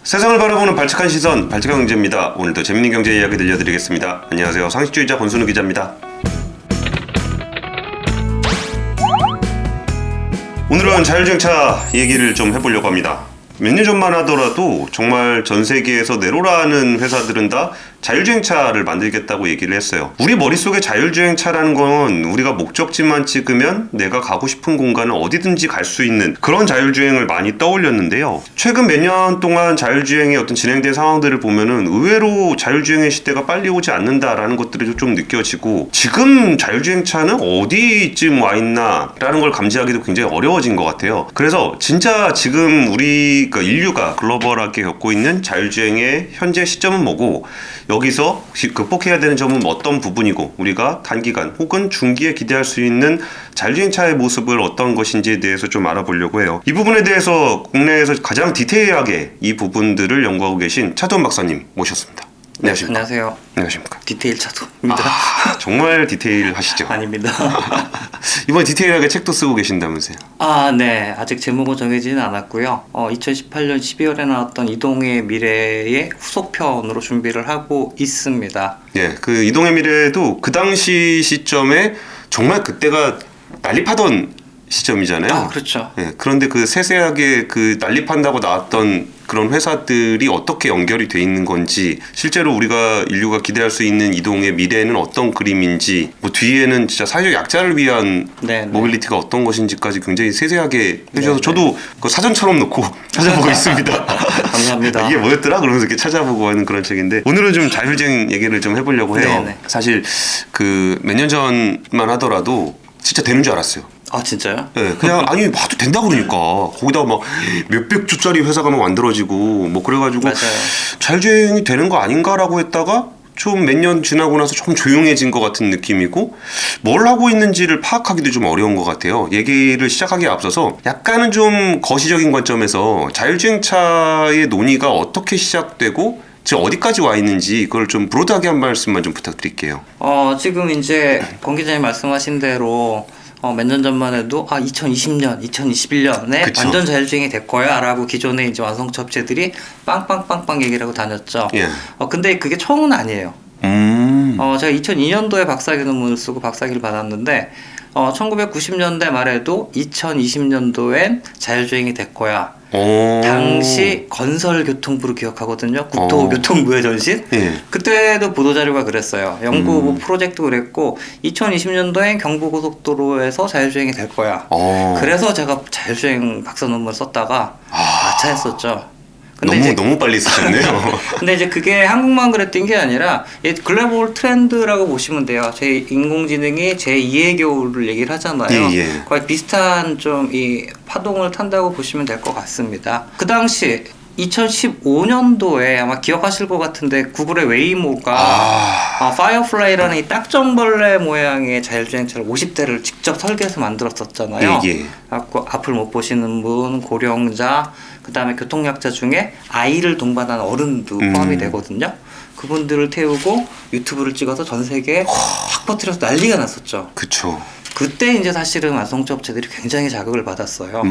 세상을 바라보는 발칙한 시선, 발칙한 경제입니다. 오늘도 재밌는 경제 이야기 들려드리겠습니다. 안녕하세요. 상식주의자 권순우 기자입니다. 오늘은 자율주행차 얘기를 좀 해보려고 합니다. 몇 년 전만 하더라도 정말 전 세계에서 내로라는 회사들은 다 자율주행차를 만들겠다고 얘기를 했어요. 우리 머릿속에 자율주행차라는 건 우리가 목적지만 찍으면 내가 가고 싶은 공간을 어디든지 갈 수 있는 그런 자율주행을 많이 떠올렸는데요. 최근 몇 년 동안 자율주행의 어떤 진행된 상황들을 보면은 의외로 자율주행의 시대가 빨리 오지 않는다라는 것들이 좀 느껴지고, 지금 자율주행차는 어디쯤 와 있나 라는 걸 감지하기도 굉장히 어려워진 것 같아요. 그래서 진짜 지금 우리 인류가 글로벌하게 겪고 있는 자율주행의 현재 시점은 뭐고, 여기서 극복해야 되는 점은 어떤 부분이고, 우리가 단기간 혹은 중기에 기대할 수 있는 자율주행차의 모습을 어떤 것인지에 대해서 좀 알아보려고 해요. 이 부분에 대해서 국내에서 가장 디테일하게 이 부분들을 연구하고 계신 차도원 박사님 모셨습니다. 안녕하십니까? 네, 안녕하세요. 안녕하십니까? 디테일 차도입니다. 정말 디테일하시죠? 아닙니다. 이번에 디테일하게 책도 쓰고 계신다면서요? 네. 아직 제목은 정해지는 않았고요. 2018년 12월에 나왔던 이동의 미래의 후속편으로 준비를 하고 있습니다. 예, 그 이동의 미래도 그 당시 시점에 정말 그때가 난립하던 시점이잖아요. 그렇죠. 예, 그런데 그 세세하게 그 난립한다고 나왔던 그런 회사들이 어떻게 연결이 돼 있는 건지, 실제로 우리가 인류가 기대할 수 있는 이동의 미래는 어떤 그림인지, 뭐 뒤에는 진짜 사회적 약자를 위한 모빌리티가 어떤 것인지까지 굉장히 세세하게 해주셔서 저도 그 사전처럼 놓고 찾아보고 있습니다. 감사합니다. 이게 뭐였더라? 그러면서 이렇게 찾아보고 하는 그런 책인데, 오늘은 좀 자율주행 얘기를 좀 해보려고 해요. 네네. 사실 그 몇 년 전만 하더라도 진짜 되는 줄 알았어요. 진짜요? 네, 그냥 아니 봐도 된다 그러니까 거기다가 막 몇백 주짜리 회사가 막 만들어지고 뭐 그래가지고 맞아요. 자율주행이 되는 거 아닌가라고 했다가 좀 몇 년 지나고 나서 좀 조용해진 것 같은 느낌이고, 뭘 하고 있는지를 파악하기도 좀 어려운 것 같아요. 얘기를 시작하기에 앞서서 약간은 좀 거시적인 관점에서 자율주행차의 논의가 어떻게 시작되고 지금 어디까지 와 있는지 그걸 좀 브로드하게 한 말씀만 좀 부탁드릴게요. 지금 이제 권 기자님 말씀하신 대로 몇 년 전만 해도 2020년, 2021년에 그쵸. 완전 자율주행이 될 거야 라고 기존의 이제 완성차 업체들이 빵빵빵빵 얘기를 하고 다녔죠. 예. 근데 그게 처음은 아니에요. 제가 2002년도에 박사학위 논문을 쓰고 박사학위를 받았는데 1990년대 말에도 2020년도엔 자율주행이 될 거야. 당시 건설교통부로 기억하거든요. 국토교통부의 전신. 예. 그때도 보도자료가 그랬어요. 연구 뭐 프로젝트 그랬고 2020년도엔 경부고속도로에서 자율주행이 될 거야. 그래서 제가 자율주행 박사 논문을 썼다가 아차했었죠. 근데 너무 빨리 쓰셨네요. 근데 이제 그게 한국만 그랬던 게 아니라 글로벌 트렌드라고 보시면 돼요. 제 인공지능이 제2의 겨울을 얘기를 하잖아요. 예. 거의 비슷한 좀 이 파동을 탄다고 보시면 될 것 같습니다. 그 당시 2015년도에 아마 기억하실 것 같은데 구글의 웨이모가 파이어플라이라는 이 딱정벌레 모양의 자율주행차를 50대를 직접 설계해서 만들었었잖아요. 예. 앞을 못 보시는 분, 고령자, 그 다음에 교통약자 중에 아이를 동반한 어른도 포함이 되거든요. 그분들을 태우고 유튜브를 찍어서 전 세계에 확 퍼뜨려서 난리가 났었죠. 그쵸. 그때 이제 사실은 완성차 업체들이 굉장히 자극을 받았어요.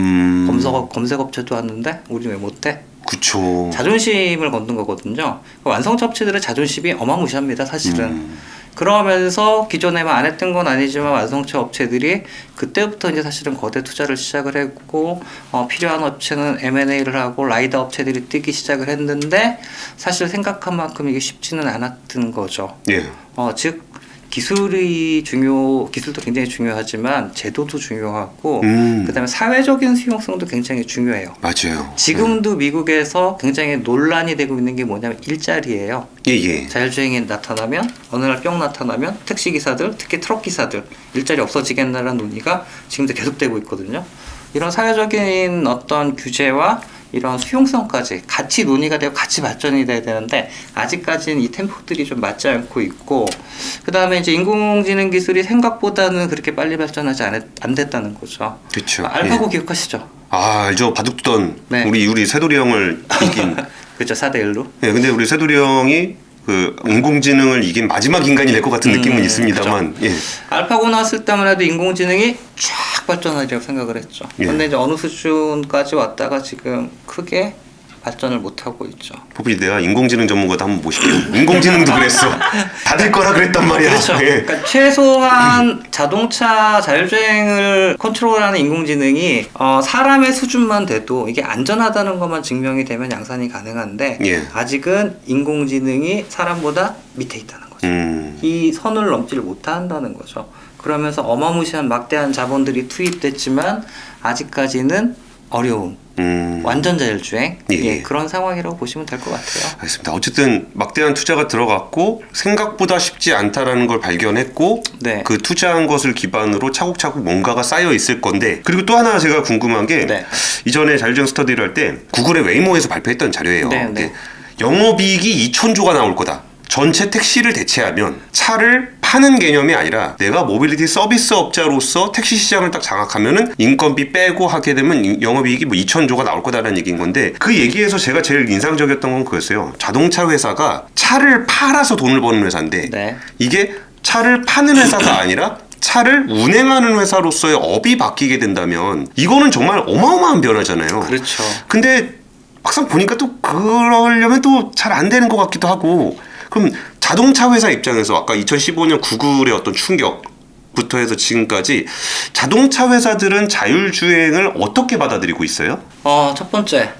검색 업체도 왔는데 우리 왜 못해? 그쵸. 자존심을 걷는 거거든요. 완성차 업체들의 자존심이 어마무시합니다, 사실은. 그러면서 기존에만 안 했던 건 아니지만 완성차 업체들이 그때부터 이제 사실은 거대 투자를 시작을 했고, 필요한 업체는 M&A를 하고 라이더 업체들이 뛰기 시작을 했는데, 사실 생각한 만큼 이게 쉽지는 않았던 거죠. 예. 즉 기술도 굉장히 중요하지만 제도도 중요하고 그다음에 사회적인 수용성도 굉장히 중요해요. 맞아요. 지금도 미국에서 굉장히 논란이 되고 있는 게 뭐냐면 일자리예요. 예. 자율주행이 나타나면 어느 날 뿅 나타나면 택시기사들, 특히 트럭기사들 일자리 없어지겠다라는 논의가 지금도 계속되고 있거든요. 이런 사회적인 어떤 규제와 이런 수용성까지 같이 논의가 되고 같이 발전이 돼야 되는데 아직까지는 이 템포들이 좀 맞지 않고 있고, 그 다음에 이제 인공지능 기술이 생각보다는 그렇게 빨리 발전하지 안 됐다는 거죠. 그렇죠. 알파고 기억하시죠? 알죠. 바둑 두던 우리 새돌이 형을 이긴. 그렇죠. 4대1로. 네, 근데 우리 새돌이 형이 그 인공지능을 이긴 마지막 인간이 될 것 같은 느낌은 있습니다만. 그렇죠. 알파고 나왔을 때만 해도 인공지능이 쫙 발전하리라고 생각을 했죠. 근데 이제 어느 수준까지 왔다가 지금 크게 발전을 못하고 있죠. 보비 내가 인공지능 전문가도 한번 모실게요. 인공지능도 그랬어. 다 될 거라 그랬단 말이야. 그렇죠. 예. 그러니까 최소한 자동차 자율주행을 컨트롤하는 인공지능이 사람의 수준만 돼도 이게 안전하다는 것만 증명이 되면 양산이 가능한데 예. 아직은 인공지능이 사람보다 밑에 있다는 거죠. 이 선을 넘지를 못한다는 거죠. 그러면서 어마무시한 막대한 자본들이 투입됐지만 아직까지는 어려운 완전 자율주행 예. 그런 상황이라고 보시면 될 것 같아요. 알겠습니다. 어쨌든 막대한 투자가 들어갔고 생각보다 쉽지 않다라는 걸 발견했고 네. 그 투자한 것을 기반으로 차곡차곡 뭔가가 쌓여 있을 건데 그리고 또 하나 제가 궁금한 게 네. 이전에 자율주행 스터디를 할 때 구글의 웨이모에서 발표했던 자료예요. 네, 근데 네. 영업이익이 2,000조가 나올 거다. 전체 택시를 대체하면 차를 파는 개념이 아니라 내가 모빌리티 서비스 업자로서 택시 시장을 딱 장악하면은 인건비 빼고 하게 되면 영업이익이 뭐 2,000조가 나올 거다라는 얘기인 건데 그 얘기에서 제가 제일 인상적이었던 건 그거였어요. 자동차 회사가 차를 팔아서 돈을 버는 회사인데 네. 이게 차를 파는 회사가 아니라 차를 운행하는 회사로서의 업이 바뀌게 된다면 이거는 정말 어마어마한 변화잖아요. 그렇죠. 근데 막상 보니까 또 그러려면 또 잘 안 되는 것 같기도 하고 그럼 자동차 회사 입장에서 아까 2015년 구글의 어떤 충격부터 해서 지금까지 자동차 회사들은 자율주행을 어떻게 받아들이고 있어요? 첫 번째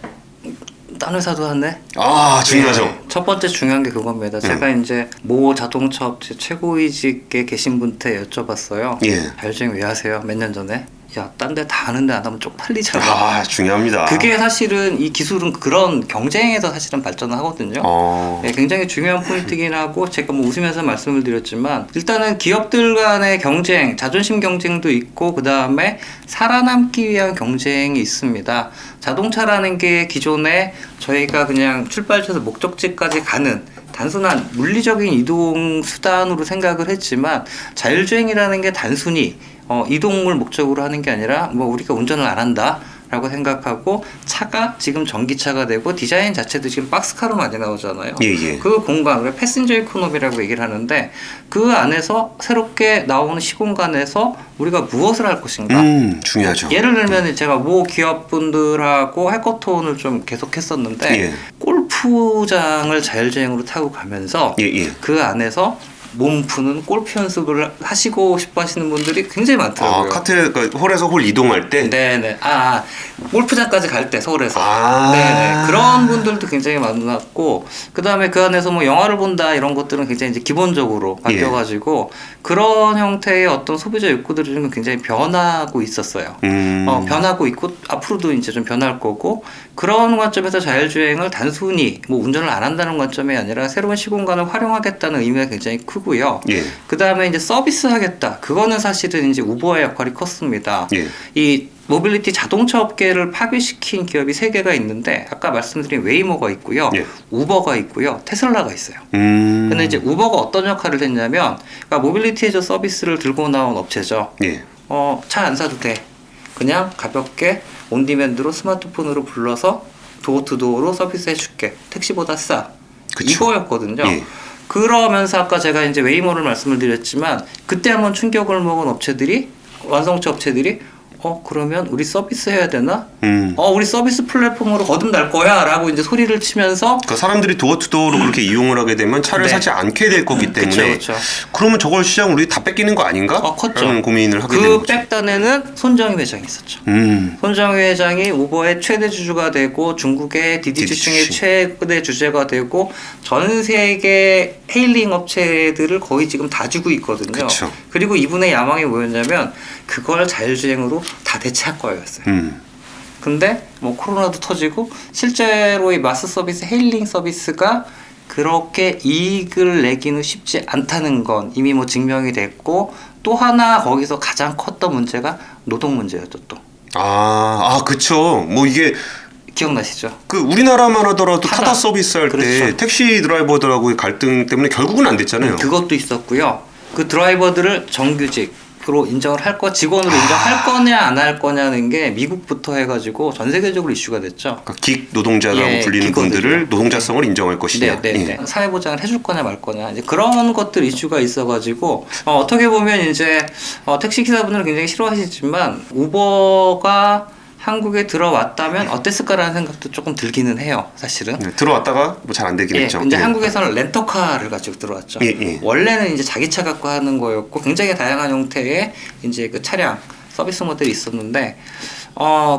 딴 회사도 하네. 아 중요하죠. 네, 첫 번째 중요한 게 그겁니다. 제가 이제 모 자동차 업체 최고위직에 계신 분한테 여쭤봤어요. 예. 자율주행 왜 하세요? 몇 년 전에. 야, 딴 데 다 하는데 안 하면 쪽팔리잖아. 아 중요합니다. 그게 사실은 이 기술은 그런 경쟁에서 사실은 발전을 하거든요. 네, 굉장히 중요한 포인트긴 하고 제가 뭐 웃으면서 말씀을 드렸지만 일단은 기업들 간의 경쟁, 자존심 경쟁도 있고 그 다음에 살아남기 위한 경쟁이 있습니다. 자동차라는 게 기존에 저희가 그냥 출발지에서 목적지까지 가는 단순한 물리적인 이동 수단으로 생각을 했지만 자율주행이라는 게 단순히 이동을 목적으로 하는 게 아니라 뭐 우리가 운전을 안 한다 라고 생각하고 차가 지금 전기차가 되고 디자인 자체도 지금 박스카로 많이 나오잖아요. 예. 그 공간, 그래 패신저 이코노미라고 얘기를 하는데 그 안에서 새롭게 나오는 시공간에서 우리가 무엇을 할 것인가. 중요하죠. 예를 들면 제가 모 기업분들하고 해커톤을 좀 계속 했었는데 예. 골프장을 자율주행으로 타고 가면서 예. 그 안에서 몸 푸는 골프 연습을 하시고 싶어 하시는 분들이 굉장히 많더라고요. 카트 그러니까 홀에서 홀 이동할 때. 네네. 골프장까지 갈 때 서울에서. 아. 네네. 그런 분들도 굉장히 많았고, 그 다음에 그 안에서 뭐 영화를 본다 이런 것들은 굉장히 이제 기본적으로 바뀌어가지고 그런 형태의 어떤 소비자 욕구들이 좀 굉장히 변하고 있었어요. 변하고 있고 앞으로도 이제 좀 변할 거고 그런 관점에서 자율주행을 단순히 뭐 운전을 안 한다는 관점이 아니라 새로운 시공간을 활용하겠다는 의미가 굉장히 크고요. 예. 그 다음에 이제 서비스 하겠다. 그거는 사실은 이제 우버의 역할이 컸습니다. 예. 이 모빌리티 자동차 업계를 파괴시킨 기업이 3개가 있는데 아까 말씀드린 웨이모가 있고요. 예. 우버가 있고요. 테슬라가 있어요. 근데 이제 우버가 어떤 역할을 했냐면 그러니까 모빌리티 해저 서비스를 들고 나온 업체죠. 예. 차 안 사도 돼. 그냥 가볍게 온디맨드로 스마트폰으로 불러서 도어투도어로 서비스 해줄게. 택시보다 싸. 그쵸. 이거였거든요. 예. 그러면서 아까 제가 이제 웨이모를 말씀을 드렸지만 그때 한번 충격을 먹은 업체들이 완성차 업체들이 그러면 우리 서비스 해야 되나? 우리 서비스 플랫폼으로 거듭날 거야 라고 이제 소리를 치면서 그러니까 사람들이 도어투도어로 그렇게 이용을 하게 되면 차를 네. 사지 않게 될 거기 때문에 그쵸. 그러면 저걸 시장 우리 다 뺏기는 거 아닌가? 컸죠. 라는 고민을 하게 되는 그 거죠. 백단에는 손정희 회장이 있었죠. 손정희 회장이 우버의 최대 주주가 되고 중국의 디디 주식의 최대 주주가 되고 전 세계 헤일링 업체들을 거의 지금 다 쥐고 있거든요. 그쵸. 그리고 이분의 야망이 뭐였냐면 그걸 자율주행으로 다 대체할 거였어요. 근데 뭐 코로나도 터지고 실제로 이 마스 서비스 헤일링 서비스가 그렇게 이익을 내기는 쉽지 않다는 건 이미 뭐 증명이 됐고 또 하나 거기서 가장 컸던 문제가 노동 문제였죠 또. 그쵸. 뭐 이게 기억나시죠? 그 우리나라만 하더라도 타다 타다. 서비스 할 때 그렇죠. 택시 드라이버들하고의 갈등 때문에 결국은 안 됐잖아요. 그것도 있었고요. 그 드라이버들을 정규직으로 인정을 할 거, 직원으로 인정할 거냐 안 할 거냐는 게 미국부터 해가지고 전 세계적으로 이슈가 됐죠. 그러니까 긱 노동자라고 불리는 기거든요. 분들을 노동자성을 인정할 것이냐. 네. 사회보장을 해줄 거냐 말 거냐 이제 그런 것들 이슈가 있어가지고 어떻게 보면 이제 택시 기사분들은 굉장히 싫어하시지만 우버가 한국에 들어왔다면 어땠을까라는 생각도 조금 들기는 해요, 사실은. 네, 들어왔다가 뭐 잘 안 되긴 했죠. 이제 예. 한국에서는 렌터카를 가지고 들어왔죠. 예. 원래는 이제 자기 차 갖고 하는 거였고 굉장히 다양한 형태의 이제 그 차량 서비스 모델이 있었는데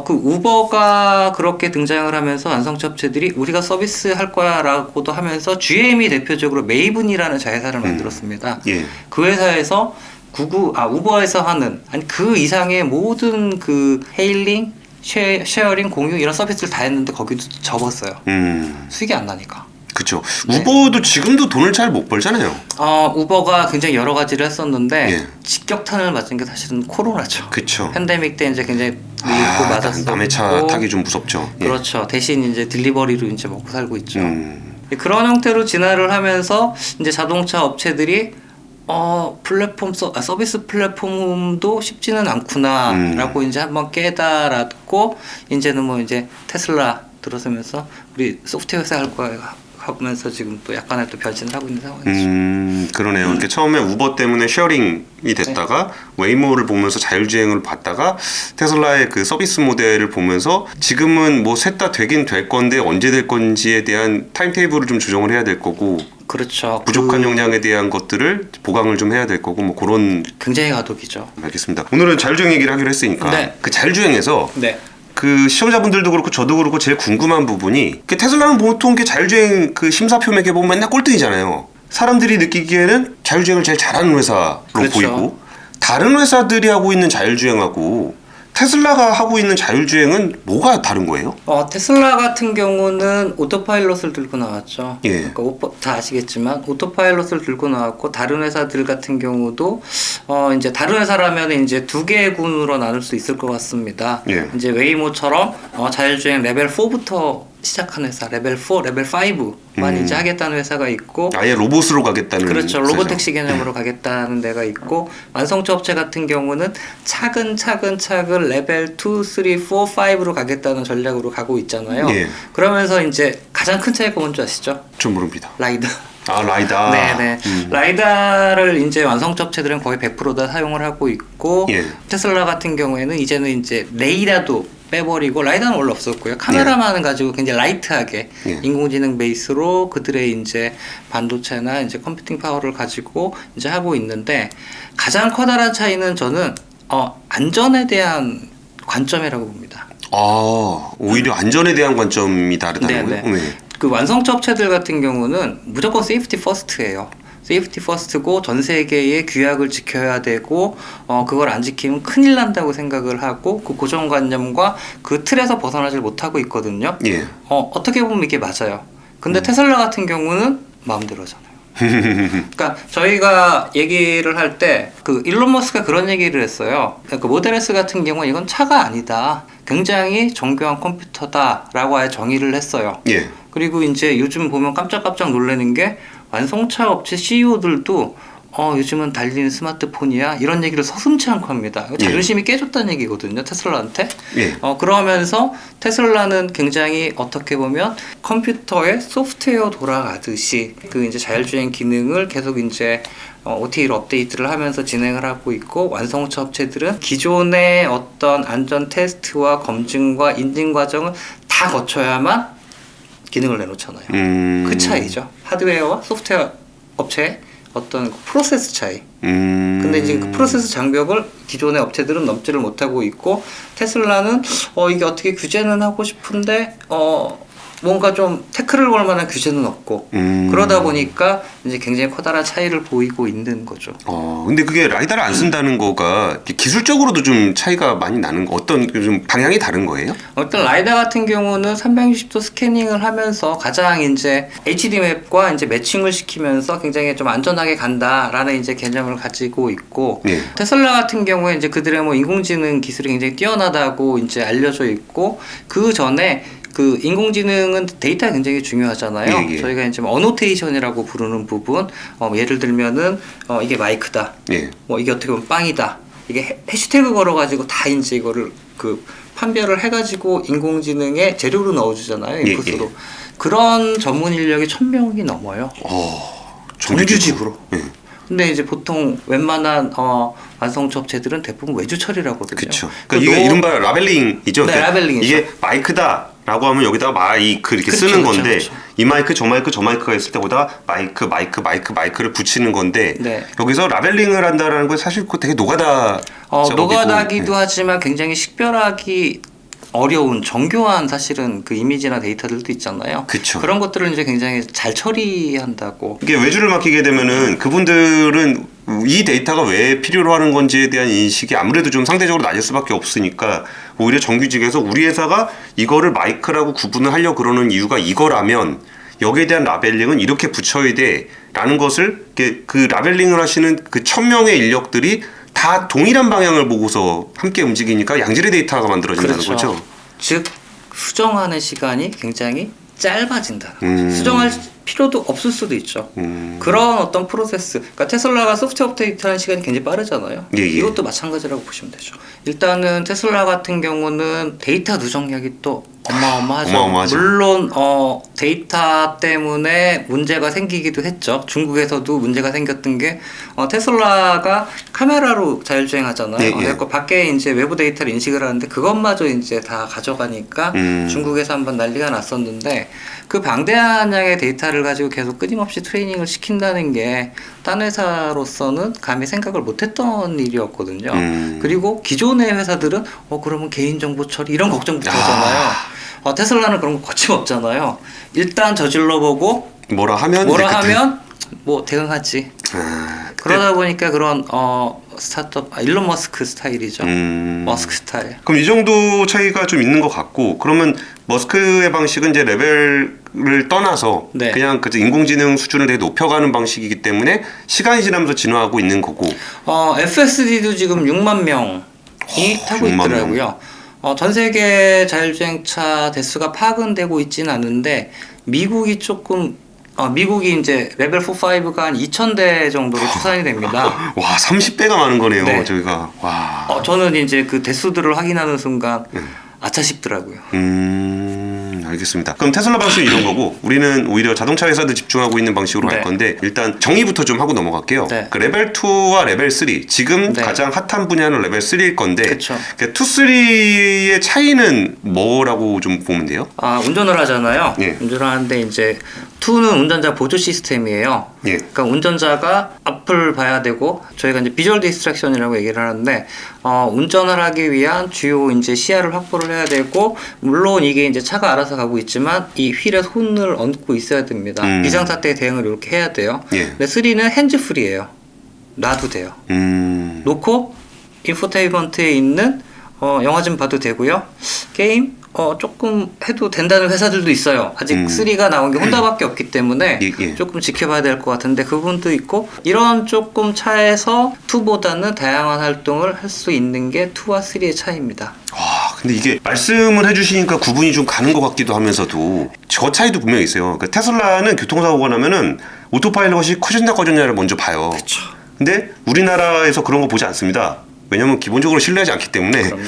그 우버가 그렇게 등장을 하면서 완성차 업체들이 우리가 서비스 할 거야라고도 하면서 GM이 대표적으로 메이븐이라는 자회사를 만들었습니다. 예. 그 회사에서 우버에서 하는 아니 그 이상의 모든 그 헤일링, 쉐어링, 공유 이런 서비스를 다 했는데 거기도 접었어요. 수익이 안 나니까. 그렇죠. 네. 우버도 지금도 돈을 잘 못 벌잖아요. 우버가 굉장히 여러 가지를 했었는데 예. 직격탄을 맞은 게 사실은 코로나죠. 그렇죠. 팬데믹 때 이제 굉장히 밀고 맞았었고 남의 차 타기 좀 무섭죠. 예. 그렇죠. 대신 이제 딜리버리로 이제 먹고 살고 있죠. 그런 형태로 진화를 하면서 이제 자동차 업체들이 플랫폼 서비스 플랫폼도 쉽지는 않구나라고 이제 한번 깨달았고 이제는 뭐 이제 테슬라 들어서면서 우리 소프트웨어 회사 할 거야 하면서 지금 또 약간의 또 변신을 하고 있는 상황이죠. 그러네요. 이렇게 처음에 우버 때문에 쉐어링이 됐다가 웨이모를 보면서 자율주행을 받다가 테슬라의 그 서비스 모델을 보면서 지금은 뭐 셋 다 되긴 될 건데 언제 될 건지에 대한 타임테이블을 좀 조정을 해야 될 거고 그렇죠. 부족한 역량에 대한 것들을 보강을 좀 해야 될 거고 뭐 그런 굉장히 가독이죠. 알겠습니다. 오늘은 자율주행 얘기를 하기로 했으니까 네. 그 자율주행에서 네. 그 시청자분들도 그렇고 저도 그렇고 제일 궁금한 부분이 그 테슬라는 보통 그 자율주행 그 심사표 매겨 보면 맨날 꼴등이잖아요. 사람들이 느끼기에는 자율주행을 제일 잘하는 회사로 그렇죠. 보이고 다른 회사들이 하고 있는 자율주행하고 테슬라가 하고 있는 자율주행은 뭐가 다른 거예요? 테슬라 같은 경우는 오토파일럿을 들고 나왔죠. 예. 그러니까 다 아시겠지만 오토파일럿을 들고 나왔고 다른 회사들 같은 경우도 이제 다른 회사라면 이제 두 개의 군으로 나눌 수 있을 것 같습니다. 예. 이제 웨이모처럼 자율주행 레벨 4부터 시작한 회사, 레벨 4, 레벨 5만 이제 하겠다는 회사가 있고 아예 로봇으로 가겠다는 그렇죠. 회사죠. 로보택시 개념으로 가겠다는 데가 있고 완성차 업체 같은 경우는 차근차근 레벨 2, 3, 4, 5로 가겠다는 전략으로 가고 있잖아요. 예. 그러면서 이제 가장 큰 차이가 뭔지 아시죠? 좀 모릅니다. 라이다. 라이다. 네네. 라이다를 이제 완성차 업체들은 거의 100% 다 사용을 하고 있고 예. 테슬라 같은 경우에는 이제는 이제 레이다도 빼버리고 라이다는 원래 없었고요. 카메라만은 가지고 굉장히 라이트하게 예. 인공지능 베이스로 그들의 이제 반도체나 이제 컴퓨팅 파워를 가지고 이제 하고 있는데 가장 커다란 차이는 저는 안전에 대한 관점이라고 봅니다. 오히려 안전에 대한 관점이 다르다는 네네. 거예요? 네. 그 완성차 업체들 같은 경우는 무조건 세이프티 퍼스트예요. 세이프티 퍼스트고 전 세계의 규약을 지켜야 되고 그걸 안 지키면 큰일 난다고 생각을 하고 그 고정관념과 그 틀에서 벗어나질 못하고 있거든요. 예. 어떻게 보면 이게 맞아요. 근데 테슬라 같은 경우는 마음대로잖아요. 그러니까 저희가 얘기를 할 때 그 일론 머스크가 그런 얘기를 했어요. 그 모델 S 같은 경우는 이건 차가 아니다. 굉장히 정교한 컴퓨터다라고 아예 정의를 했어요. 예. 그리고 이제 요즘 보면 깜짝깜짝 놀라는 게 완성차 업체 CEO들도 요즘은 달리는 스마트폰이야 이런 얘기를 서슴지 않고 합니다. 자존심이 깨졌다는 얘기거든요, 테슬라한테. 예. 그러면서 테슬라는 굉장히 어떻게 보면 컴퓨터에 소프트웨어 돌아가듯이 그 이제 자율주행 기능을 계속 이제 OTA로 업데이트를 하면서 진행을 하고 있고 완성차 업체들은 기존의 어떤 안전 테스트와 검증과 인증 과정을 다 거쳐야만 기능을 내놓잖아요. 그 차이죠. 하드웨어와 소프트웨어 업체의 어떤 프로세스 차이. 근데 이제 그 프로세스 장벽을 기존의 업체들은 넘지를 못하고 있고 테슬라는 이게 어떻게 규제는 하고 싶은데 뭔가 좀 태클을 걸 만한 규제는 없고 그러다 보니까 이제 굉장히 커다란 차이를 보이고 있는 거죠. 근데 그게 라이다를 안 쓴다는 거가 기술적으로도 좀 차이가 많이 나는 거 어떤 좀 방향이 다른 거예요? 어떤 라이다 같은 경우는 360도 스캐닝을 하면서 가장 이제 HD 맵과 이제 매칭을 시키면서 굉장히 좀 안전하게 간다라는 이제 개념을 가지고 있고 예. 테슬라 같은 경우에 이제 그들의 뭐 인공지능 기술이 굉장히 뛰어나다고 이제 알려져 있고 그 전에 그 인공지능은 데이터가 굉장히 중요하잖아요. 예. 저희가 이제 어노테이션이라고 부르는 부분, 예를 들면은 이게 마이크다. 예. 뭐 이게 어떻게 보면 빵이다. 이게 해시태그 걸어가지고 다 이제 이거를 그 판별을 해가지고 인공지능에 재료로 넣어주잖아요. 인풋으로. 그런 전문 인력이 1000명이 넘어요. 정규직으로. 예. 근데 이제 보통 웬만한 완성차 업체들은 대부분 외주 처리를 하거든요. 그렇죠. 그러니까 이게 이른바 라벨링이죠. 네, 그러니까 라벨링이죠. 이게 마이크다라고 하면 여기다가 마이크 이렇게 그렇죠, 쓰는 그렇죠, 건데 그렇죠. 이 마이크 저 마이크가 있을 때 거기다가 마이크를 붙이는 건데 네. 여기서 라벨링을 한다라는 건 사실 그거 되게 노가다 노가다기도 하지만 굉장히 식별하기 어려운 정교한 사실은 그 이미지나 데이터들도 있잖아요. 그쵸. 그런 것들을 이제 굉장히 잘 처리한다고. 이게 외주를 맡기게 되면은 그분들은 이 데이터가 왜 필요로 하는 건지에 대한 인식이 아무래도 좀 상대적으로 낮을 수밖에 없으니까 오히려 정규직에서 우리 회사가 이거를 마이크라고 구분을 하려고 그러는 이유가 이거라면 여기에 대한 라벨링은 이렇게 붙여야 돼라는 것을 그 라벨링을 하시는 그 1000명의 인력들이 다 동일한 방향을 보고서 함께 움직이니까 양질의 데이터가 만들어진다는 그렇죠. 거죠. 즉 수정하는 시간이 굉장히 짧아진다. 수정할 필요도 없을 수도 있죠. 그런 어떤 프로세스. 그러니까 테슬라가 소프트웨어 업데이트하는 시간이 굉장히 빠르잖아요. 예. 이것도 마찬가지라고 보시면 되죠. 일단은 테슬라 같은 경우는 데이터 누적량이 또 어마어마하죠. 물론 데이터 때문에 문제가 생기기도 했죠. 중국에서도 문제가 생겼던 게 테슬라가 카메라로 자율주행하잖아요. 예. 그래서 밖에 이제 외부 데이터를 인식을 하는데 그것마저 이제 다 가져가니까 중국에서 한번 난리가 났었는데 그 방대한 양의 데이터를 가지고 계속 끊임없이 트레이닝을 시킨다는 게 딴 회사로서는 감히 생각을 못했던 일이었거든요. 그리고 기존의 회사들은 그러면 개인정보 처리 이런 걱정부터 하잖아요. 테슬라는 그런 거 거침없잖아요. 일단 저질러보고 뭐라 하면 뭐 대응하지. 그러다 보니까 그런 스타트업 일론 머스크 스타일이죠. 머스크 스타일. 그럼 이 정도 차이가 좀 있는 것 같고 그러면 머스크의 방식은 이제 레벨을 떠나서 네. 그냥 그 인공지능 수준을 되게 높여가는 방식이기 때문에 시간이 지나면서 진화하고 있는 거고. FSD도 지금 6만 명이 타고 6만 있더라고요. 전 세계 자율주행차 대수가 파악은 되고 있지는 않은데 미국이 이제 레벨 4, 5가 한 2,000대 정도로 추산이 됩니다. 와, 30배가 많은 거네요. 네. 저희가. 와. 저는 이제 그 대수들을 확인하는 순간 아차 싶더라고요. 알겠습니다. 그럼 테슬라 방식은 이런 거고 우리는 오히려 자동차 회사들 집중하고 있는 방식으로 갈 네. 건데 일단 정의부터 좀 하고 넘어갈게요. 네. 그 레벨 2와 레벨 3 지금 네. 가장 핫한 분야는 레벨 3일 건데 그쵸. 그 2, 3의 차이는 뭐라고 좀 보면 돼요? 운전을 하잖아요. 예. 운전을 하는데 이제 2는 운전자 보조 시스템이에요. 예. 그러니까 운전자가 앞을 봐야 되고 저희가 이제 비주얼 디스트랙션이라고 얘기를 하는데 운전을 하기 위한 주요 이제 시야를 확보를 해야 되고 물론 이게 이제 차가 알아서 가고 있지만 이 휠에 손을 얹고 있어야 됩니다. 비상 사태에 대응을 이렇게 해야 돼요. 예. 근데 3는 핸즈 프리예요. 놔도 돼요. 놓고 인포테인먼트에 있는 영화 좀 봐도 되고요. 게임 조금 해도 된다는 회사들도 있어요. 아직 3가 나온 게 혼다밖에 없기 때문에 예. 조금 지켜봐야 될 것 같은데 그 부분도 있고 이런 조금 차에서 2보다는 다양한 활동을 할 수 있는 게 2와 3의 차이입니다. 와, 근데 이게 말씀을 해주시니까 구분이 좀 가는 것 같기도 하면서도 저 차이도 분명히 있어요. 그러니까 테슬라는 교통사고가 나면은 오토파일럿이 꺼졌냐를 먼저 봐요. 그렇죠. 근데 우리나라에서 그런 거 보지 않습니다. 왜냐면 기본적으로 신뢰하지 않기 때문에 그럼요.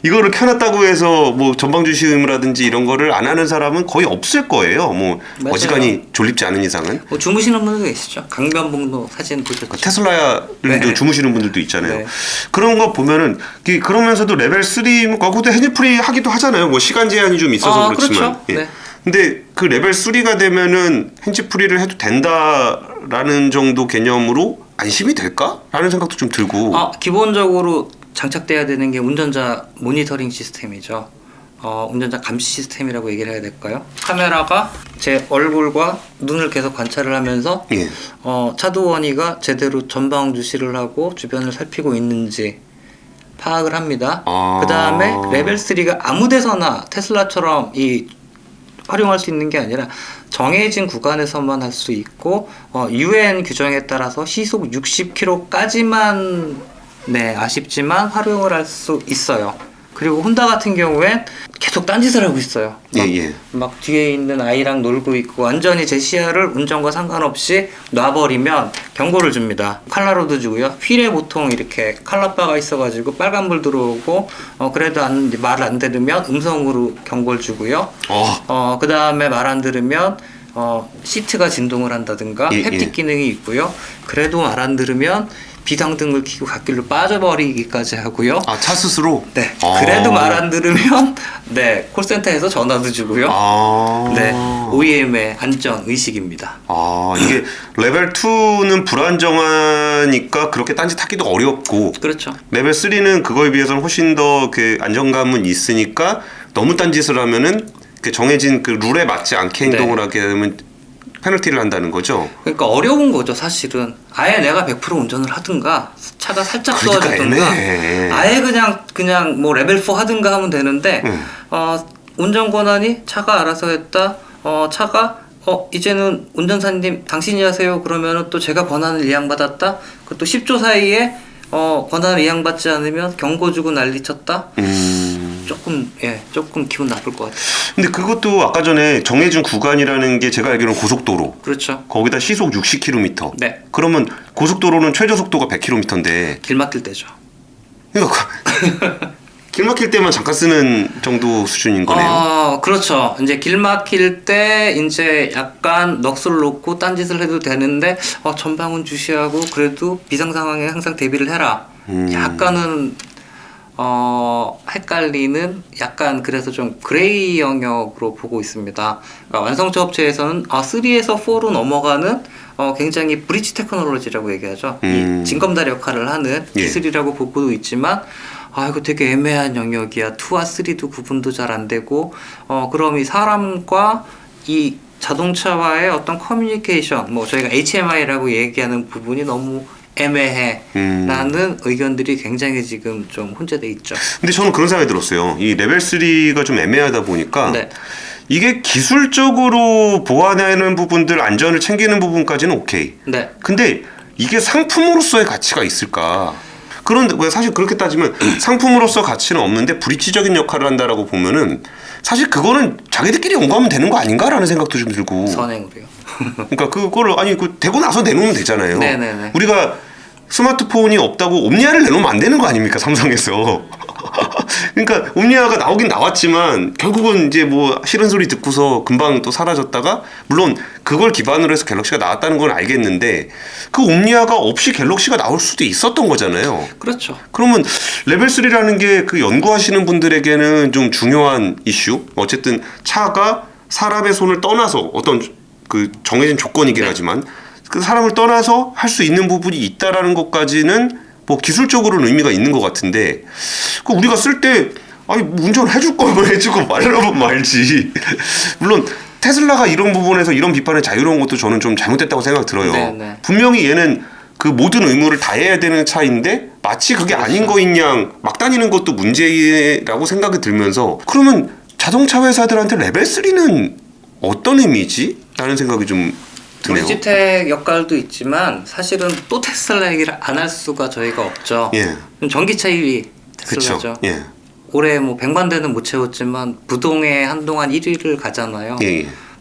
이거를 켜놨다고 해서 뭐 전방주시음이라든지 이런 거를 안 하는 사람은 거의 없을 거예요. 뭐 맞아요. 어지간히 졸립지 않은 이상은. 주무시는 분들도 계시죠. 강변북로 사진 보셨죠? 테슬라도 네. 주무시는 분들도 있잖아요. 네. 그런 거 보면은 그러면서도 레벨 3 거기도 핸즈프리 하기도 하잖아요. 뭐 시간 제한이 좀 있어서 그렇지만. 그렇죠. 네. 근데 그 레벨 3가 되면은 핸즈프리를 해도 된다라는 정도 개념으로 안심이 될까? 라는 생각도 좀 들고. 기본적으로 장착돼야 되는 게 운전자 모니터링 시스템이죠. 운전자 감시 시스템이라고 얘기를 해야 될까요? 카메라가 제 얼굴과 눈을 계속 관찰을 하면서 예. 차도원이가 제대로 전방 주시를 하고 주변을 살피고 있는지 파악을 합니다. 그 다음에 레벨 3가 아무 데서나 테슬라처럼 활용할 수 있는 게 아니라 정해진 구간에서만 할 수 있고 UN 규정에 따라서 시속 60km까지만 아쉽지만 활용을 할 수 있어요. 그리고 혼다 같은 경우엔 계속 딴짓을 하고 있어요. 막 뒤에 있는 아이랑 놀고 있고 완전히 제 시야를 운전과 상관없이 놔버리면 경고를 줍니다. 칼라로도 주고요. 휠에 보통 이렇게 칼라바가 있어가지고 빨간불 들어오고 그래도 말 안 들으면 음성으로 경고를 주고요. 그 다음에 말 안 들으면 시트가 진동을 한다든가 햅틱 기능이 있고요. 그래도 말 안 들으면 비상등을 켜고 갓길로 빠져버리기까지 하고요. 아, 차 스스로? 네. 그래도 말 안 들으면 네 콜센터에서 전화도 주고요. 네. OEM의 안전 의식입니다. 이게 레벨 2는 불안정하니까 그렇게 딴짓하기도 어렵고, 그렇죠. 레벨 3는 그거에 비해서는 훨씬 더 그 안정감은 있으니까 너무 딴짓을 하면은 그 정해진 그 룰에 맞지 않게 행동을 하게 되면 페널티를 한다는 거죠. 그러니까 어려운 거죠, 사실은. 아예 내가 100% 운전을 하든가 차가 살짝 도와주든가 아예 그냥 뭐 레벨 4 하든가 하면 되는데 운전 권한이 차가 알아서 했다. 차가 이제는 운전사님 당신이 하세요. 그러면은 또 제가 권한을 이양받았다. 그것도 10초 사이에 권한을 이양받지 않으면 경고 주고 난리쳤다. 조금 기분 나쁠 것 같아요. 근데 그것도 아까 전에 정해진 구간이라는 게 제가 알기로는 고속도로. 그렇죠. 거기다 시속 60km. 네. 그러면 고속도로는 최저 속도가 100km인데 길 막힐 때죠. 그러니까 길 막힐 때만 잠깐 쓰는 정도 수준인 거네요. 그렇죠. 이제 길 막힐 때 이제 약간 넋을 놓고 딴짓을 해도 되는데 전방은 주시하고 그래도 비상 상황에 항상 대비를 해라. 약간은 헷갈리는 약간 그래서 좀 그레이 영역으로 보고 있습니다. 그러니까 완성차 업체에서는 3에서 4로 넘어가는 굉장히 브릿지 테크놀로지라고 얘기하죠. 이 징검다리 역할을 하는 기술이라고 보고도 있지만 이거 되게 애매한 영역이야. 2와 3도 구분도 잘 안 되고 그럼 이 사람과 이 자동차와의 어떤 커뮤니케이션 뭐 저희가 HMI라고 얘기하는 부분이 너무 애매해 라는 의견들이 굉장히 지금 좀 혼재돼 있죠. 근데 저는 그런 생각이 들었어요. 이 레벨 3가 좀 애매하다 보니까 이게 기술적으로 보완하는 부분들, 안전을 챙기는 부분까지는 오케이. 근데 이게 상품으로서의 가치가 있을까? 그런데 왜 사실 그렇게 따지면 상품으로서 가치는 없는데 브릿지적인 역할을 한다라고 보면은 사실 그거는 자기들끼리 연구하면 되는 거 아닌가라는 생각도 좀 들고. 선행으로요. 그러니까 그거를 되고 나서 내놓으면 되잖아요. 네네네. 우리가 스마트폰이 없다고 옴니아를 내놓으면 안 되는 거 아닙니까, 삼성에서. 그러니까 옴니아가 나오긴 나왔지만 결국은 이제 뭐 싫은 소리 듣고서 금방 또 사라졌다가, 물론 그걸 기반으로 해서 갤럭시가 나왔다는 건 알겠는데 그 옴니아가 없이 갤럭시가 나올 수도 있었던 거잖아요. 그렇죠. 그러면 레벨 3라는 게 그 연구하시는 분들에게는 좀 중요한 이슈. 어쨌든 차가 사람의 손을 떠나서 어떤 그 정해진 조건이긴 하지만 그 사람을 떠나서 할 수 있는 부분이 있다라는 것까지는 뭐 기술적으로는 의미가 있는 것 같은데, 그 우리가 쓸 때 운전을 해줄 거면 해주고 말라면 말지. 물론 테슬라가 이런 부분에서 이런 비판에 자유로운 것도 저는 좀 잘못됐다고 생각 들어요. 네네. 분명히 얘는 그 모든 의무를 다해야 되는 차인데 마치 그게 아닌 거인 양 막 다니는 것도 문제라고 생각이 들면서, 그러면 자동차 회사들한테 레벨 3는 어떤 의미지? 라는 생각이 좀 드네요. 브릿지텍 역할도 있지만 사실은 또 테슬라 얘기를 안 할 수가 저희가 없죠. 전기차 1위 테슬라죠. 올해 뭐 100만 대는 못 채웠지만 부동에 한동안 1위를 가잖아요.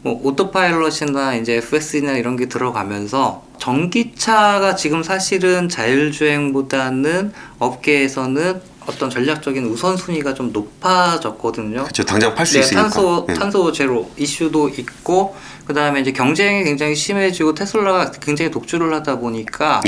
뭐 오토파일럿이나 이제 FSD나 이런 게 들어가면서 전기차가 지금 사실은 자율주행보다는 업계에서는 어떤 전략적인 우선순위가 좀 높아졌거든요. 그렇죠. 당장 팔 수 있으니까. 탄소 제로 이슈도 있고, 그 다음에 이제 경쟁이 굉장히 심해지고 테슬라가 굉장히 독주를 하다 보니까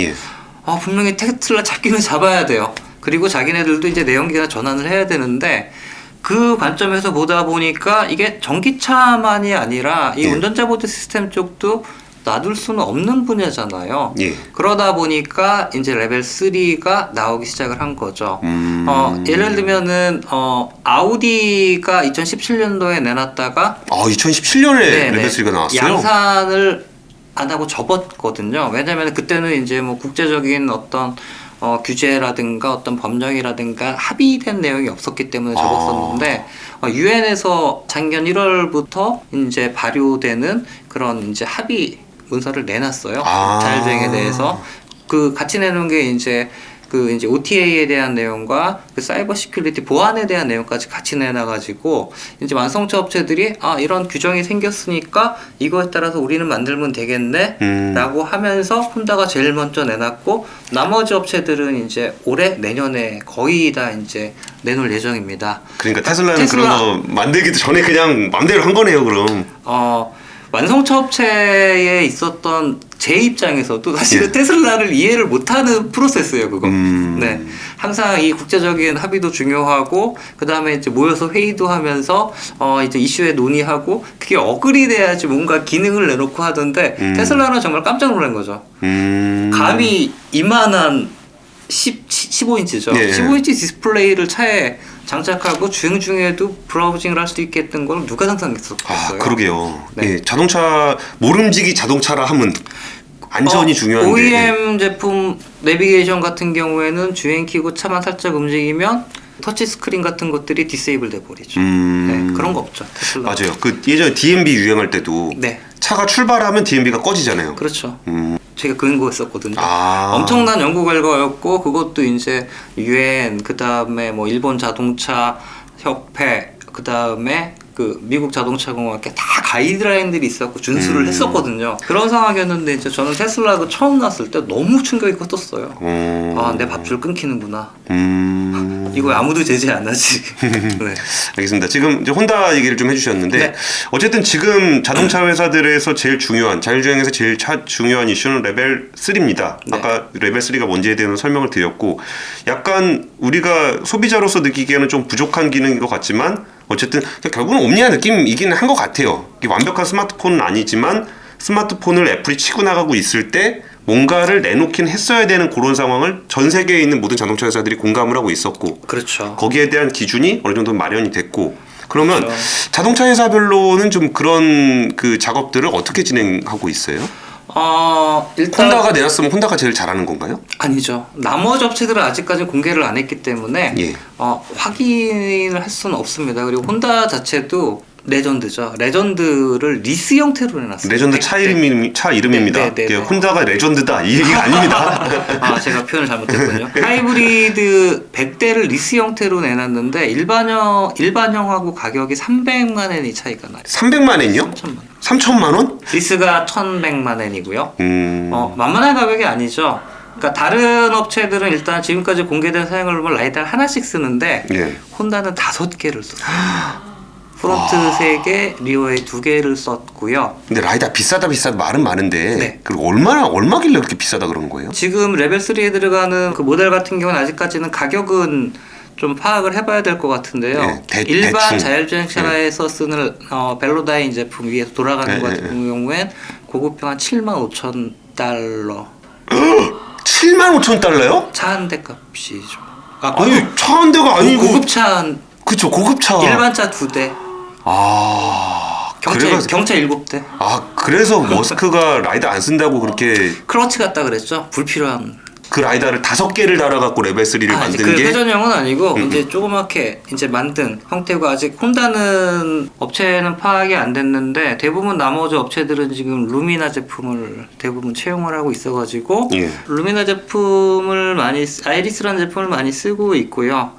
분명히 테슬라 잡기는 잡아야 돼요. 그리고 자기네들도 이제 내연기관 전환을 해야 되는데, 그 관점에서 보다 보니까 이게 전기차만이 아니라 이 운전자 보드 시스템 쪽도 놔둘 수는 없는 분야잖아요. 그러다 보니까 이제 레벨 3가 나오기 시작을 한 거죠. 예를 들면은 아우디가 2017년도에 내놨다가 2017년에 레벨 3가 나왔어요? 양산을 안 하고 접었거든요. 왜냐면 그때는 이제 뭐 국제적인 어떤 규제라든가 어떤 법령이라든가 합의된 내용이 없었기 때문에 접었었는데, 유엔에서 작년 1월부터 이제 발효되는 그런 이제 합의 문서를 내놨어요. 자율주행에 대해서. 그 같이 내놓은 게 이제 OTA에 대한 내용과 그 사이버 시큐리티 보안에 대한 내용까지 같이 내놔가지고 이제 완성차 업체들이 이런 규정이 생겼으니까 이거에 따라서 우리는 만들면 되겠네 라고 하면서 혼다가 제일 먼저 내놨고, 나머지 업체들은 이제 올해 내년에 거의 다 이제 내놓을 예정입니다. 그러니까 테슬라는 그런 거 만들기도 전에 그냥 맘대로 한 거네요, 그럼. 완성차 업체에 있었던 제 입장에서도 사실은 예. 테슬라를 이해를 못하는 프로세스예요, 그거. 네, 항상 이 국제적인 합의도 중요하고 그 다음에 이제 모여서 회의도 하면서 이제 이슈에 논의하고 그게 어글이 돼야지 뭔가 기능을 내놓고 하던데 테슬라는 정말 깜짝 놀란 거죠. 감히 이만한 15인치죠. 예. 15인치 디스플레이를 차에 장착하고 주행 중에도 브라우징을 할 수 있겠던 걸 누가 상상했었겠어요. 그러게요. 네. 예, 자동차 모름지기 자동차라 하면 안전이 중요한데. OEM 제품 내비게이션 같은 경우에는 주행 키고 차만 살짝 움직이면 터치 스크린 같은 것들이 디세이블 돼 버리죠. 네, 그런 거 없죠. 테슬라. 맞아요. 그 예전에 DMB 유행할 때도 네. 차가 출발하면 DMB가 꺼지잖아요. 그렇죠. 제가 그 연구했었거든요. 아. 엄청난 연구 결과였고 그것도 이제 UN 그다음에 뭐 일본 자동차 협회 그다음에 그 미국 자동차공학회 다 가이드라인들이 있었고 준수를 했었거든요. 그런 상황이었는데 이제 저는 테슬라가 처음 나왔을 때 너무 충격이 컸었어요. 아, 내 밥줄 끊기는구나. 이거 아무도 제재 안 하지. 네. 알겠습니다. 지금 이제 혼다 얘기를 좀 해주셨는데 네. 어쨌든 지금 자동차 회사들에서 제일 중요한 자율주행에서 제일 중요한 이슈는 레벨 3입니다. 네. 아까 레벨 3가 뭔지에 대한 설명을 드렸고 약간 우리가 소비자로서 느끼기에는 좀 부족한 기능인 것 같지만 어쨌든 결국은 옴니아 느낌이긴 한 것 같아요. 이게 완벽한 스마트폰은 아니지만 스마트폰을 애플이 치고 나가고 있을 때 뭔가를 내놓긴 했어야 되는 그런 상황을 전 세계에 있는 모든 자동차 회사들이 공감을 하고 있었고 그렇죠. 거기에 대한 기준이 어느 정도 마련이 됐고 그러면 그렇죠. 자동차 회사별로는 좀 그런 그 작업들을 어떻게 진행하고 있어요? 일단 혼다가 내놨으면 혼다가 제일 잘하는 건가요? 아니죠. 나머지 업체들은 아직까지 공개를 안 했기 때문에 예. 확인을 할 수는 없습니다. 그리고 혼다 자체도 레전드죠. 레전드를 리스 형태로 내놨어요. 레전드 차 이름입니다. 네, 네, 네, 예, 네. 혼다가 레전드다 이 얘기가 아닙니다. 제가 표현을 잘못했군요. 하이브리드 100대를 리스 형태로 내놨는데 일반형하고 가격이 300만 엔이 차이가 나요. 300만 엔이요? 3천만 원. 3천만 원? 리스가 1,100만 엔이고요. 만만한 가격이 아니죠. 그러니까 다른 업체들은 일단 지금까지 공개된 사양을 보면 라이다를 하나씩 쓰는데 예. 혼다는 5개를 썼어요. 프론트 3개, 리어에 2개를 썼고요. 근데 라이다 비싸다 말은 많은데 네. 그리고 얼마길래 그렇게 비싸다 그런 거예요? 지금 레벨 3에 들어가는 그 모델 같은 경우는 아직까지는 가격은 좀 파악을 해봐야 될 것 같은데요. 네, 일반 대충. 자율주행차에서 쓰는 벨로다인 제품 위에서 돌아가는 네, 것 같은 경우엔 고급형 한 75,000달러. 75,000달러요? 차 한 대 값이죠. 아니 차 한 대가 아니고 고급차 한 그쵸 고급차 일반차 2대. 경차 7대. 그래서 머스크가 라이다 안 쓴다고 그렇게 클러치 같다 그랬죠. 불필요한. 그 라이다를 5개를 달아갖고 레벨 3를 만든 그 게 회전형은 아니고 이제 조그맣게 이제 만든 형태고 아직 혼다는 업체는 파악이 안 됐는데 대부분 나머지 업체들은 지금 루미나 제품을 대부분 채용을 하고 있어가지고 예. 루미나 제품을 아이리스라는 제품을 많이 쓰고 있고요.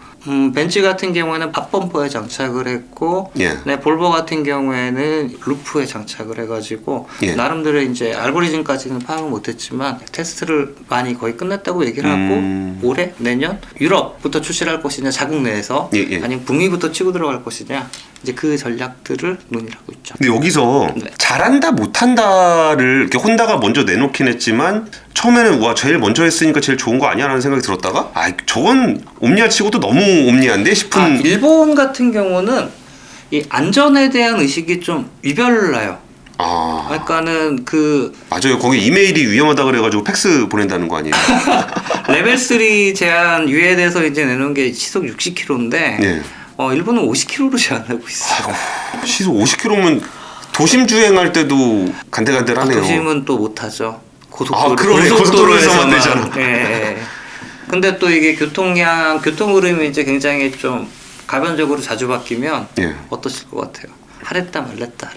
벤츠 같은 경우에는 앞범퍼에 장착을 했고, 예. 네, 볼보 같은 경우에는 루프에 장착을 해가지고 예. 나름대로 이제 알고리즘까지는 파악을 못했지만 테스트를 많이 거의 끝냈다고 얘기를 하고 올해 내년 유럽부터 출시를 할 것이냐 자국 내에서 예, 예. 아니면 북미부터 치고 들어갈 것이냐 이제 그 전략들을 논의를 하고 있죠. 근데 여기서 네. 잘한다 못한다를 이렇게 혼다가 먼저 내놓긴 했지만 처음에는 와 제일 먼저 했으니까 제일 좋은 거 아니야 라는 생각이 들었다가 저건 옴니아 치고도 너무 옴니아인데 싶은 일본 같은 경우는 이 안전에 대한 의식이 좀 위별나요. 그러니까는 맞아요. 거기 이메일이 위험하다 그래가지고 팩스 보낸다는 거 아니에요? 레벨 3 제한 유예돼서 이제 내놓은 게 시속 60km인데 예. 일본은 50km로 제한하고 있어요. 시속 50km면 도심 주행할 때도 간들간들하네요. 도심은 또 못하죠. 그러네. 고속도로에서만 되잖아. 예. 근데 또 이게 교통 흐름이 이제 굉장히 좀 가변적으로 자주 바뀌면 예. 어떠실 것 같아요? 하랬다 말랬다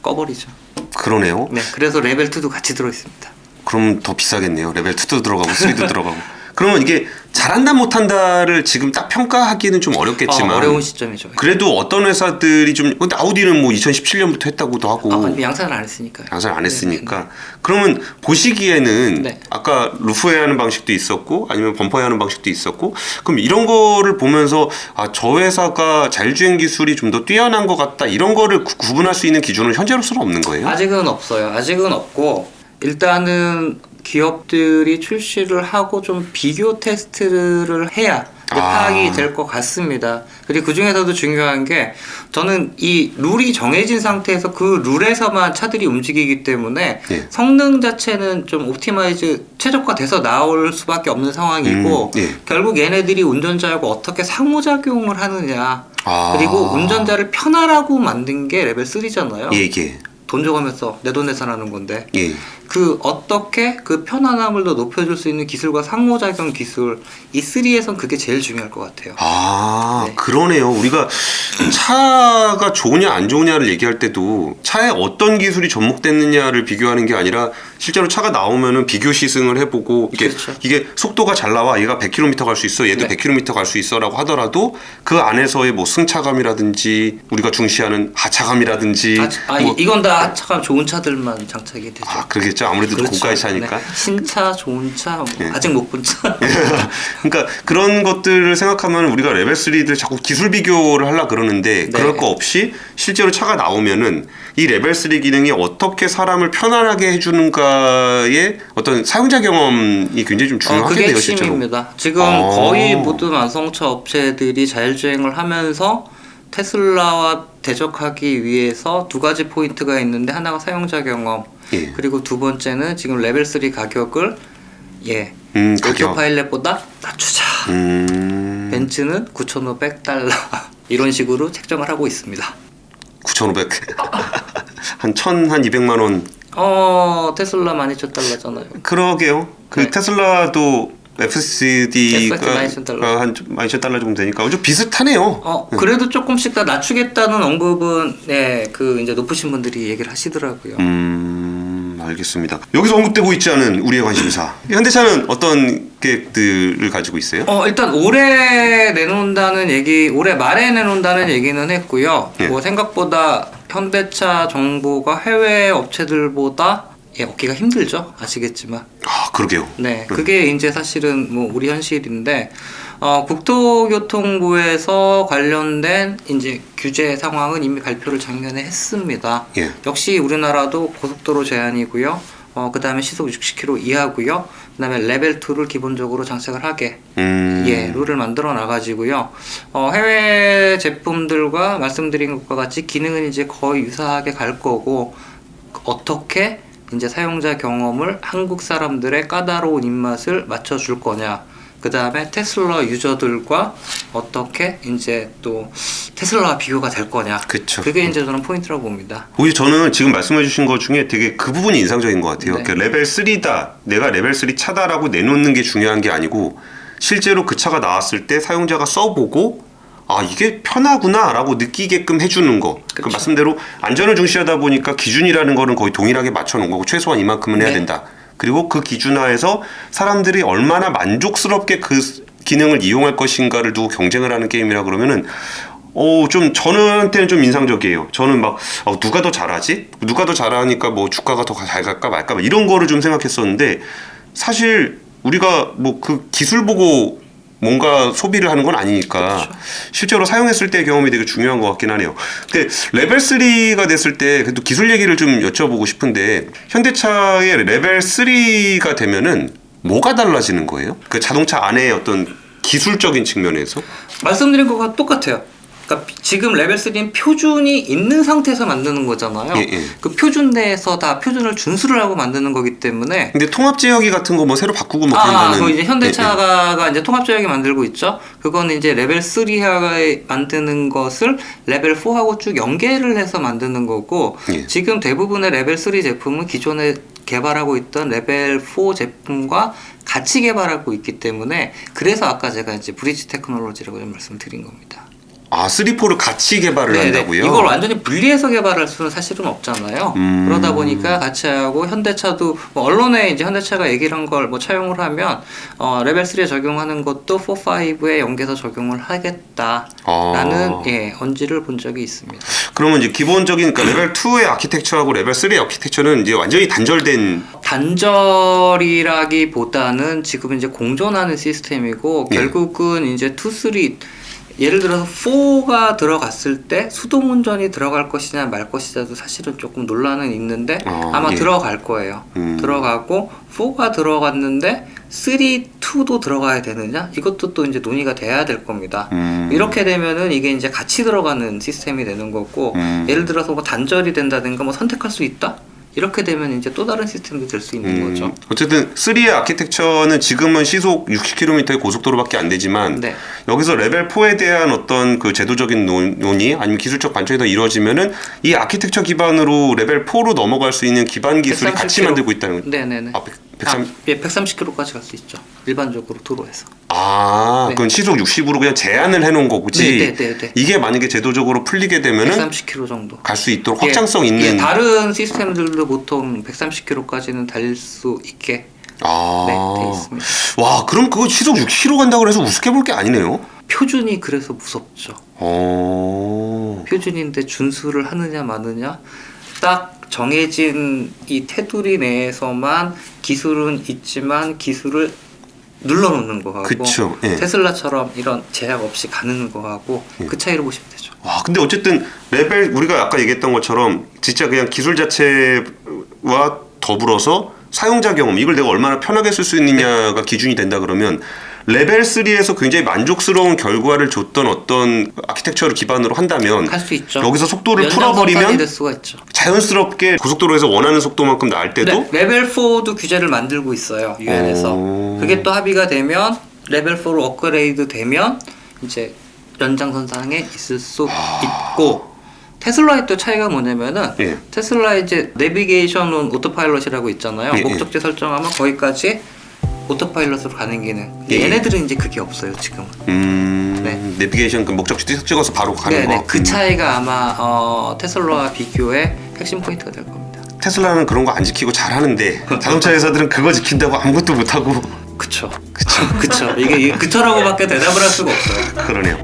꺼버리죠. 그러네요. 네, 그래서 레벨 2도 같이 들어 있습니다. 그럼 더 비싸겠네요. 레벨 2도 들어가고 3도 들어가고. 그러면 이게 잘한다 못한다를 지금 딱 평가하기는 좀 어렵겠지만 어려운 시점이죠. 그래도 어떤 회사들이 좀 근데 아우디는 뭐 2017년부터 했다고도 하고 양산을 안 했으니까요. 양산을 안 했으니까 그러면 보시기에는 네. 아까 루프웨어 하는 방식도 있었고 아니면 범퍼웨어 하는 방식도 있었고 그럼 이런 거를 보면서 아, 저 회사가 자율주행 기술이 좀 더 뛰어난 것 같다 이런 거를 구분할 수 있는 기준은 현재로서는 없는 거예요? 아직은 없어요. 아직은 없고 일단은 기업들이 출시를 하고 좀 비교 테스트를 해야 파악이 될 것 같습니다. 그리고 그 중에서도 중요한 게 저는 이 룰이 정해진 상태에서 그 룰에서만 차들이 움직이기 때문에 예. 성능 자체는 좀 옵티마이즈 최적화돼서 나올 수밖에 없는 상황이고 예. 결국 얘네들이 운전자하고 어떻게 상호작용을 하느냐 그리고 아. 운전자를 편하라고 만든 게 레벨 3잖아요. 예, 예. 돈 줘가면서 내 돈 내산하는 건데 예. 그 어떻게 그 편안함을 더 높여줄 수 있는 기술과 상호작용 기술 이 3에선 그게 제일 중요할 것 같아요. 아, 네. 그러네요. 우리가 차가 좋으냐 안 좋으냐를 얘기할 때도 차에 어떤 기술이 접목됐느냐를 비교하는 게 아니라 실제로 차가 나오면은 비교 시승을 해보고 그렇죠. 이게 속도가 잘 나와 얘가 100km 갈 수 있어 얘도 네. 100km 갈 수 있어라고 하더라도 그 안에서의 뭐 승차감이라든지 우리가 중시하는 하차감이라든지 뭐 이건 다 하차감 좋은 차들만 장착이 되죠. 그러겠죠. 아무래도 그렇죠. 고가의 차니까. 네. 신차, 좋은 차, 뭐 예. 아직 못 본 차. 그러니까 그런 것들을 생각하면 우리가 레벨 3들 자꾸 기술 비교를 하려 그러는데 네. 그럴 거 없이 실제로 차가 나오면은 이 레벨 3 기능이 어떻게 사람을 편안하게 해주는가의 어떤 사용자 경험이 굉장히 좀 그게 중요하겠네요, 실제로. 핵심입니다. 지금 거의 모든 완성차 업체들이 자율주행을 하면서 테슬라와 대적하기 위해서 두 가지 포인트가 있는데 하나가 사용자 경험 예. 그리고 두 번째는 지금 레벨 3 가격을 가격. 오토파일럿보다 낮추자. 벤츠는 $9,500 이런 식으로 책정을 하고 있습니다. 9,500. 한 200만 원. 테슬라 $12,000잖아요. 그러게요. 그 네. 테슬라도 FSD가 $12,000. 한 $12,000 정도 되니까 좀 비슷하네요. 그래도 조금씩 다 낮추겠다는 언급은 그 이제 높으신 분들이 얘기를 하시더라고요. 알겠습니다. 여기서 언급되고 있지 않은 우리의 관심사. 현대차는 어떤 계획들을 가지고 있어요? 일단 올해 내놓는다는 얘기, 올해 말에 내놓는다는 얘기는 했고요. 예. 뭐 생각보다 현대차 정보가 해외 업체들보다 얻기가 힘들죠. 아시겠지만. 그러게요. 네, 그게 이제 사실은 뭐 우리 현실인데 국토교통부에서 관련된 이제 규제 상황은 이미 발표를 작년에 했습니다. 예. 역시 우리나라도 고속도로 제한이고요. 그 다음에 시속 60km 이하고요. 그 다음에 레벨 2를 기본적으로 장착을 하게 룰을 만들어 놔가지고요. 해외 제품들과 말씀드린 것과 같이 기능은 이제 거의 유사하게 갈 거고 어떻게 이제 사용자 경험을 한국 사람들의 까다로운 입맛을 맞춰줄 거냐. 그 다음에 테슬라 유저들과 어떻게 이제 또 테슬라와 비교가 될 거냐. 그쵸. 그게 이제 저는 포인트라고 봅니다. 오히려 저는 지금 말씀해주신 것 중에 되게 그 부분이 인상적인 것 같아요. 네. 그 레벨 3다, 내가 레벨 3 차다라고 내놓는 게 중요한 게 아니고 실제로 그 차가 나왔을 때 사용자가 써보고 이게 편하구나라고 느끼게끔 해주는 거. 그 그쵸. 말씀대로 안전을 중시하다 보니까 기준이라는 거는 거의 동일하게 맞춰놓은 거고 최소한 이만큼은 해야 네. 된다. 그리고 그 기준하에서 사람들이 얼마나 만족스럽게 그 기능을 이용할 것인가를 두고 경쟁을 하는 게임이라 그러면은 좀 저한테는 좀 인상적이에요. 저는 막 누가 더 잘하지? 누가 더 잘하니까 뭐 주가가 더 잘 갈까 말까 막 이런 거를 좀 생각했었는데 사실 우리가 뭐 그 기술 보고 뭔가 소비를 하는 건 아니니까 그렇죠. 실제로 사용했을 때의 경험이 되게 중요한 것 같긴 하네요. 근데 레벨 3가 됐을 때 그래도 기술 얘기를 좀 여쭤보고 싶은데 현대차의 레벨 3가 되면은 뭐가 달라지는 거예요? 그 자동차 안에 어떤 기술적인 측면에서? 말씀드린 것과 똑같아요. 그러니까 지금 레벨 3는 표준이 있는 상태에서 만드는 거잖아요. 예. 그 표준 내에서 다 표준을 준수를 하고 만드는 거기 때문에 근데 통합 제어기 같은 거 뭐 새로 바꾸고 뭐 그런 거는 그거 이제 현대차가 이제 통합 제어기 만들고 있죠. 그건 이제 레벨 3하고 만드는 것을 레벨 4하고 쭉 연계를 해서 만드는 거고 예. 지금 대부분의 레벨 3 제품은 기존에 개발하고 있던 레벨 4 제품과 같이 개발하고 있기 때문에 그래서 아까 제가 이제 브리지 테크놀로지라고 좀 말씀드린 겁니다. 아, 3, 4를 같이 개발을 한다고요? 이걸 완전히 분리해서 개발할 수는 사실은 없잖아요. 그러다 보니까 같이 하고 현대차도 뭐 언론에 이제 현대차가 얘기를 한 걸 뭐 차용을 하면 레벨 3에 적용하는 것도 4, 5에 연계해서 적용을 하겠다라는 언지를 본 적이 있습니다. 그러면 이제 기본적인 그러니까 레벨 2의 아키텍처하고 레벨 3의 아키텍처는 이제 완전히 단절된 단절이라기보다는 지금 이제 공존하는 시스템이고 결국은 이제 2, 3 예를 들어서 4가 들어갔을 때 수동 운전이 들어갈 것이냐 말 것이냐도 사실은 조금 논란은 있는데 아마 들어갈 거예요. 들어가고 4가 들어갔는데 3, 2도 들어가야 되느냐? 이것도 또 이제 논의가 돼야 될 겁니다. 이렇게 되면은 이게 이제 같이 들어가는 시스템이 되는 거고 예를 들어서 뭐 단절이 된다든가 뭐 선택할 수 있다? 이렇게 되면 이제 또 다른 시스템도 될 수 있는 거죠. 어쨌든 3의 아키텍처는 지금은 시속 60km의 고속도로밖에 안 되지만 여기서 레벨 4에 대한 어떤 그 제도적인 논의 아니면 기술적 관점이 더 이루어지면은 이 아키텍처 기반으로 레벨 4로 넘어갈 수 있는 기반 기술이 130km. 같이 만들고 있다는 거죠. 네네네. 130km까지 갈 수 있죠. 일반적으로 도로에서. 그건 시속 60으로 그냥 제한을 해놓은 거지. 네네네. 이게 만약에 제도적으로 풀리게 되면은 130km 정도 갈 수 있도록 확장성 있는. 다른 시스템들도 보통 130km까지는 달릴 수 있게 돼 있습니다. 와, 그럼 그거 시속 60km 간다고 해서 우습게 볼 게 아니네요. 표준이 그래서 무섭죠. 표준인데 준수를 하느냐 마느냐 딱 정해진 이 테두리 내에서만 기술은 있지만 기술을 눌러놓는 거하고 그쵸, 테슬라처럼 이런 제약 없이 가는 거하고 그 차이로 보시면 되죠. 와, 근데 어쨌든 레벨 우리가 아까 얘기했던 것처럼 진짜 그냥 기술 자체와 더불어서 사용자 경험 이걸 내가 얼마나 편하게 쓸 수 있느냐가 기준이 된다 그러면 레벨 3에서 굉장히 만족스러운 결과를 줬던 어떤 아키텍처를 기반으로 한다면 갈 수 있죠. 여기서 속도를 풀어버리면 될 수가 있죠. 자연스럽게 고속도로에서 원하는 속도만큼 나을 때도 레벨 4도 규제를 만들고 있어요. 유엔에서. 그게 또 합의가 되면 레벨 4로 업그레이드 되면 이제 연장선상에 있을 수 있고 테슬라의 또 차이가 뭐냐면은 테슬라 이제 내비게이션 온 오토파일럿이라고 있잖아요. 목적지 설정하면 거기까지 오토파일럿으로 가는 기능. 얘네들은 이제 그게 없어요 지금은. 내비게이션 그 목적지 찍어서 바로 가는 거. 그 차이가 아마 테슬라와 비교의 핵심 포인트가 될 겁니다. 테슬라는 그런 거 안 지키고 잘하는데 자동차 회사들은 그거 지킨다고 아무것도 못하고. 그쵸. 이게 그쳐라고밖에 대답을 할 수가 없어요. 그러네요.